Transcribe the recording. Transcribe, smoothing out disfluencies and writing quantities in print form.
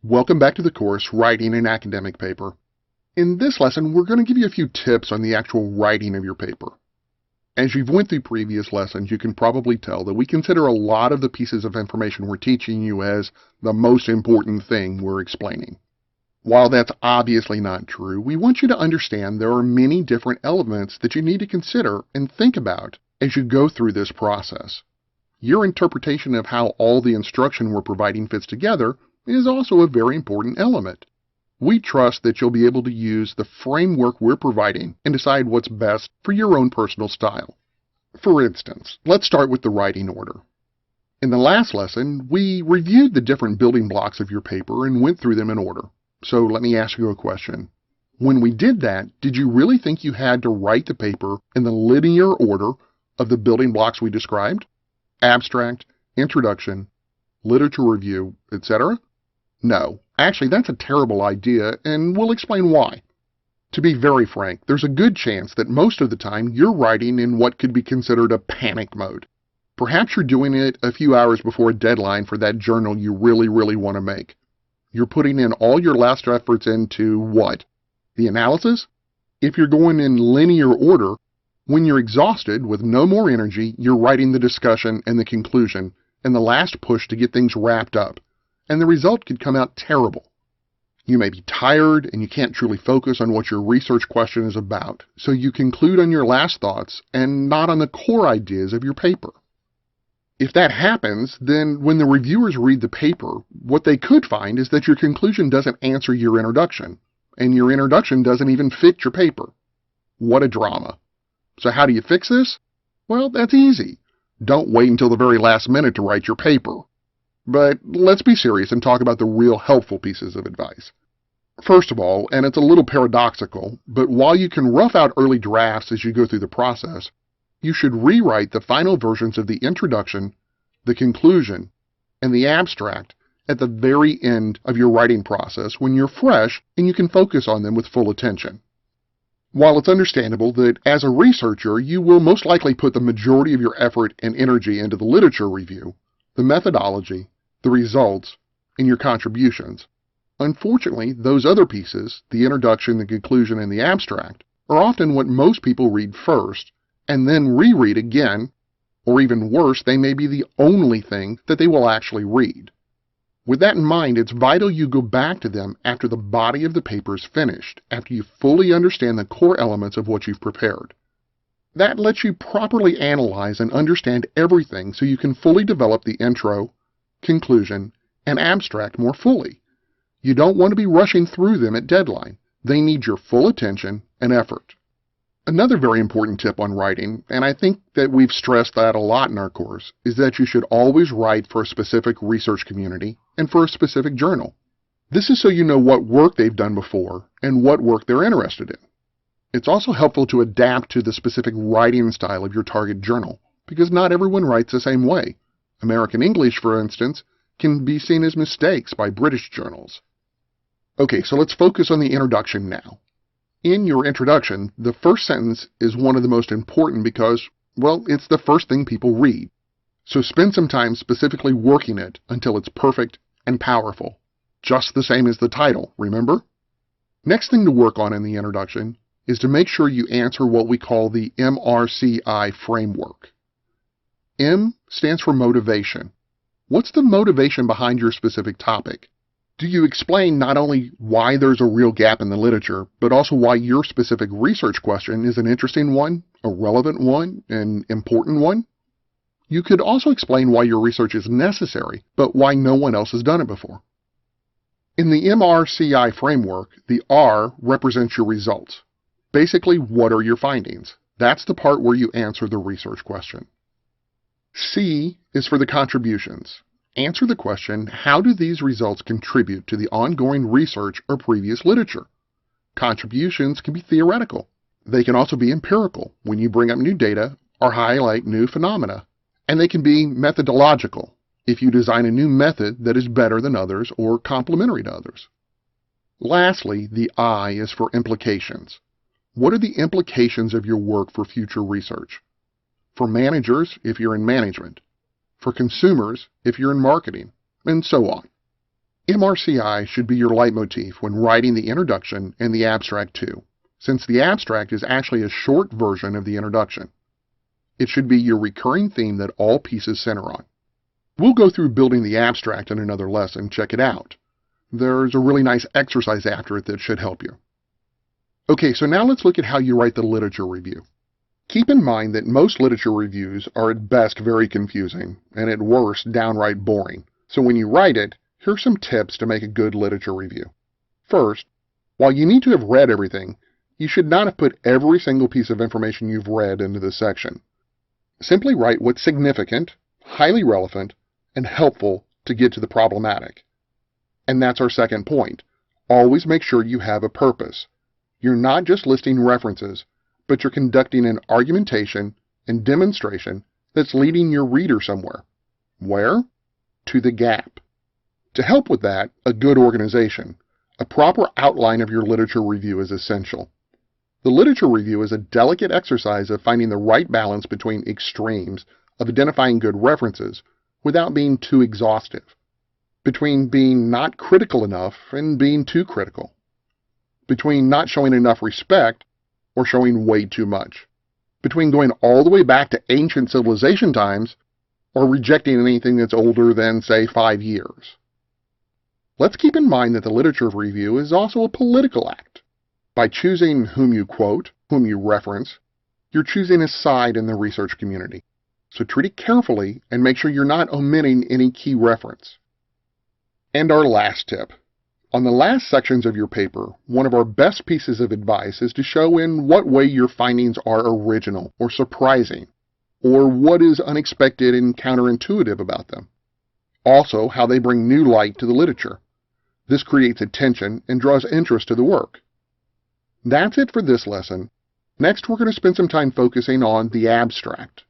Welcome back to the course, Writing an Academic Paper. In this lesson, we're going to give you a few tips on the actual writing of your paper. As you've went through previous lessons, you can probably tell that we consider a lot of the pieces of information we're teaching you as the most important thing we're explaining. While that's obviously not true, we want you to understand there are many different elements that you need to consider and think about as you go through this process. Your interpretation of how all the instruction we're providing fits together is also a very important element. We trust that you'll be able to use the framework we're providing and decide what's best for your own personal style. For instance, let's start with the writing order. In the last lesson, we reviewed the different building blocks of your paper and went through them in order. So let me ask you a question. When we did that, did you really think you had to write the paper in the linear order of the building blocks we described? Abstract, introduction, literature review, etc.? No, actually that's a terrible idea, and we'll explain why. To be very frank, there's a good chance that most of the time you're writing in what could be considered a panic mode. Perhaps you're doing it a few hours before a deadline for that journal you really want to make. You're putting in all your last efforts into what? The analysis? If you're going in linear order, when you're exhausted with no more energy, you're writing the discussion and the conclusion and the last push to get things wrapped up. And the result could come out terrible. You may be tired and you can't truly focus on what your research question is about, so you conclude on your last thoughts and not on the core ideas of your paper. If that happens, then when the reviewers read the paper, what they could find is that your conclusion doesn't answer your introduction, and your introduction doesn't even fit your paper. What a drama. So how do you fix this? Well, that's easy. Don't wait until the very last minute to write your paper. But let's be serious and talk about the real helpful pieces of advice. First of all, and it's a little paradoxical, but while you can rough out early drafts as you go through the process, you should rewrite the final versions of the introduction, the conclusion, and the abstract at the very end of your writing process when you're fresh and you can focus on them with full attention. While it's understandable that as a researcher you will most likely put the majority of your effort and energy into the literature review, the methodology, the results, and your contributions, unfortunately, those other pieces, the introduction, the conclusion, and the abstract, are often what most people read first, and then reread again, or even worse, they may be the only thing that they will actually read. With that in mind, it's vital you go back to them after the body of the paper is finished, after you fully understand the core elements of what you've prepared. That lets you properly analyze and understand everything so you can fully develop the intro, conclusion, and abstract more fully. You don't want to be rushing through them at deadline. They need your full attention and effort. Another very important tip on writing, and I think that we've stressed that a lot in our course, is that you should always write for a specific research community and for a specific journal. This is so you know what work they've done before and what work they're interested in. It's also helpful to adapt to the specific writing style of your target journal, because not everyone writes the same way. American English, for instance, can be seen as mistakes by British journals. Okay, so let's focus on the introduction now. In your introduction, the first sentence is one of the most important because, well, it's the first thing people read. So spend some time specifically working it until it's perfect and powerful. Just the same as the title, remember? Next thing to work on in the introduction is to make sure you answer what we call the MRCI Framework. M stands for motivation. What's the motivation behind your specific topic? Do you explain not only why there's a real gap in the literature, but also why your specific research question is an interesting one, a relevant one, an important one? You could also explain why your research is necessary, but why no one else has done it before. In the MRCI framework, the R represents your results. Basically, what are your findings? That's the part where you answer the research question. C is for the contributions. Answer the question, how do these results contribute to the ongoing research or previous literature? Contributions can be theoretical. They can also be empirical, when you bring up new data or highlight new phenomena. And they can be methodological, if you design a new method that is better than others or complementary to others. Lastly, the I is for implications. What are the implications of your work for future research? For managers, if you're in management. For consumers, if you're in marketing, and so on. MRCI should be your leitmotif when writing the introduction and the abstract too, since the abstract is actually a short version of the introduction. It should be your recurring theme that all pieces center on. We'll go through building the abstract in another lesson. Check it out. There's a really nice exercise after it that should help you. Okay, so now let's look at how you write the literature review. Keep in mind that most literature reviews are at best very confusing, and at worst downright boring. So when you write it, here's some tips to make a good literature review. First, while you need to have read everything, you should not have put every single piece of information you've read into this section. Simply write what's significant, highly relevant, and helpful to get to the problematic. And that's our second point. Always make sure you have a purpose. You're not just listing references, but you're conducting an argumentation and demonstration that's leading your reader somewhere. Where? To the gap. To help with that, a good organization. A proper outline of your literature review is essential. The literature review is a delicate exercise of finding the right balance between extremes of identifying good references without being too exhaustive, between being not critical enough and being too critical, between not showing enough respect or showing way too much, between going all the way back to ancient civilization times or rejecting anything that's older than, say, 5 years. Let's keep in mind that the literature review is also a political act. By choosing whom you quote, whom you reference, you're choosing a side in the research community. So treat it carefully and make sure you're not omitting any key reference. And our last tip. On the last sections of your paper, one of our best pieces of advice is to show in what way your findings are original or surprising, or what is unexpected and counterintuitive about them. Also, how they bring new light to the literature. This creates attention and draws interest to the work. That's it for this lesson. Next, we're going to spend some time focusing on the abstract.